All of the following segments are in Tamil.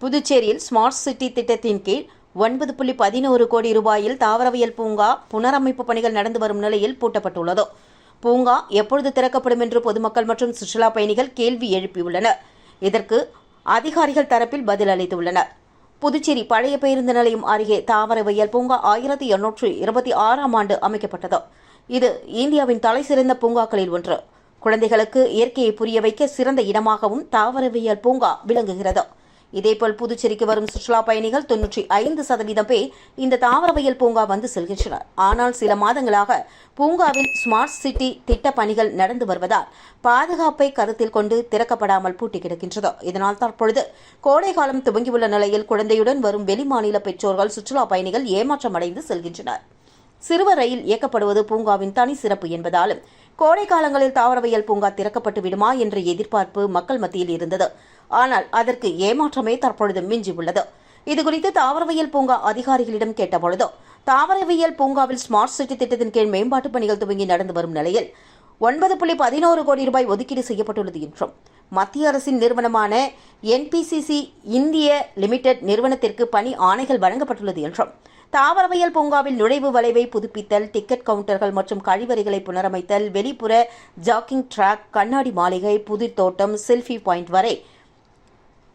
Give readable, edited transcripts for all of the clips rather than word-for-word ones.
புதுச்சேரியில் ஸ்மார்ட் சிட்டி திட்டத்தின் கீழ் 9.11 கோடி ரூபாயில் தாவரவியல் பூங்கா புனரமைப்பு பணிகள் நடந்து வரும் நிலையில் பூட்டப்பட்டுள்ளது. பூங்கா எப்பொழுது திறக்கப்படும் என்று பொதுமக்கள் மற்றும் சுற்றுலா பயணிகள் கேள்வி எழுப்பியுள்ளனர். இதற்கு அதிகாரிகள் தரப்பில் பதில் அளித்துள்ளனர். புதுச்சேரி பழைய பேருந்து நிலையம் அருகே தாவரவியல் பூங்கா 1826ஆம் ஆண்டு அமைக்கப்பட்டது. இது இந்தியாவின் தலைசிறந்த பூங்காக்களில் ஒன்று. குழந்தைகளுக்கு இயற்கையை புரிய வைக்க சிறந்த இடமாகவும் தாவரவியல் பூங்கா விளங்குகிறது. இதேபோல் புதுச்சேரிக்கு வரும் சுற்றுலா பயணிகள் 95% பேர் இந்த தாவரவியல் பூங்கா வந்து செல்கின்றனர். ஆனால் சில மாதங்களாக பூங்காவில் ஸ்மார்ட் சிட்டி திட்ட பணிகள் நடந்து வருவதால் பாதுகாப்பை கருத்தில் கொண்டு திறக்கப்படாமல் பூட்டி கிடக்கின்றது. இதனால் தற்பொழுது கோடை காலம் துவங்கியுள்ள நிலையில் குழந்தையுடன் வரும் வெளிமாநில பெற்றோர்கள் சுற்றுலா பயணிகள் ஏமாற்றமடைந்து செல்கின்றனர். சிறுவர் ரயில் இயக்கப்படுவது பூங்காவின் தனி சிறப்பு என்பதாலும் கோடை காலங்களில் தாவரவியல் பூங்கா திறக்கப்பட்டு விடுமா என்ற எதிர்பார்ப்பு மக்கள் மத்தியில் இருந்தது. ஆனால் அதற்கு ஏமாற்றமே தற்பொழுது மிஞ்சி உள்ளது. இதுகுறித்து தாவரவியல் பூங்கா அதிகாரிகளிடம் கேட்டபொழுது தாவரவியல் பூங்காவில் ஸ்மார்ட் சிட்டி திட்டத்தின் கீழ் மேம்பாட்டு பணிகள் துவங்கி நடந்து வரும் நிலையில் 9.11 கோடி ரூபாய் ஒதுக்கீடு செய்யப்பட்டுள்ளது என்றும் மத்திய அரசின் நிறுவனமான என்பிசிசி இந்திய லிமிடெட் நிறுவனத்திற்கு பணி ஆணைகள் வழங்கப்பட்டுள்ளது என்றும் தாவரவியல் பூங்காவில் நுழைவு வளைவை புதுப்பித்தல், டிக்கெட் கவுண்டர்கள் மற்றும் கழிவறைகளை புனரமைத்தல், வெளிப்புற ஜாக்கிங் டிராக், கண்ணாடி மாளிகை, புதிர் தோட்டம், செல்ஃபி பாயிண்ட் வரை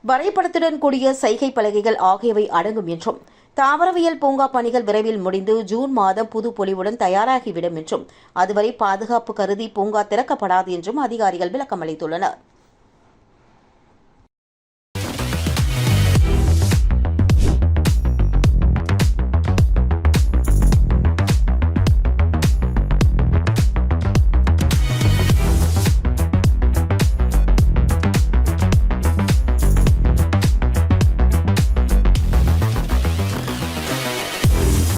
வரைபடத்துடன் கூடிய சைகை பலகைகள் ஆகியவை அடங்கும் என்றும் தாவரவியல் பூங்கா பணிகள் விரைவில் முடிந்து ஜூன் மாதம் புது பொலிவுடன் தயாராகிவிடும் என்றும் அதுவரை பாதுகாப்பு கருதி பூங்கா திறக்கப்படாது என்றும் அதிகாரிகள் விளக்கம் அளித்துள்ளனர்.